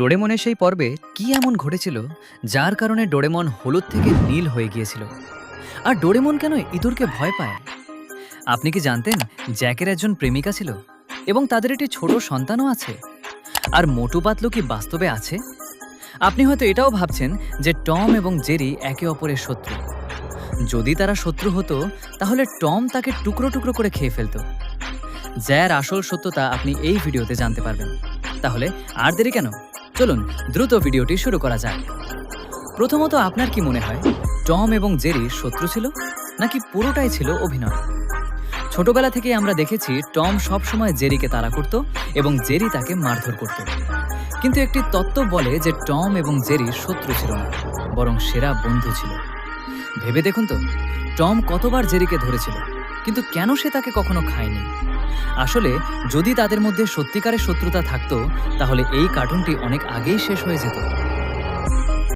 ডোরেমনের সেই পর্বে কি এমন ঘটেছিল যার কারণে ডোরেমন হলুদ থেকে নীল হয়ে গিয়েছিল? আর ডোরেমন কেন ইঁদুরকে ভয় পায়? আপনি কি জানতেন জ্যাকের একজন প্রেমিকা ছিল এবং তাদের একটি ছোট সন্তানও আছে? আর মোটু পাতলু কি বাস্তবে আছে? আপনি হয়তো এটাও ভাবছেন যে টম এবং জেরি একে অপরের শত্রু। যদি তারা শত্রু হতো তাহলে টম তাকে টুকরো টুকরো করে খেয়ে ফেলত। জ্যার আসল সত্যতা আপনি এই ভিডিওতে জানতে পারবেন। তাহলে আর দেরি কেন, চলুন দ্রুত ভিডিওটি শুরু করা যাক। প্রথমত, আপনার কি মনে হয় টম এবং জেরি শত্রু ছিল, নাকি পুরোটাই ছিল অভিনয়? ছোটবেলা থেকে আমরা দেখেছি টম সবসময় জেরিকে তাড়া করত এবং জেরি তাকে মারধর করত। কিন্তু একটি তত্ত্ব বলে যে টম এবং জেরি শত্রু ছিল না, বরং সেরা বন্ধু ছিল। ভেবে দেখুন তো, টম কতবার জেরিকে ধরেছিল, কিন্তু কেন সে তাকে কখনো খায়নি? আসলে যদি তাদের মধ্যে সত্যিকারের শত্রুতা থাকতো তাহলে এই কার্টুনটি অনেক আগেই শেষ হয়ে যেত।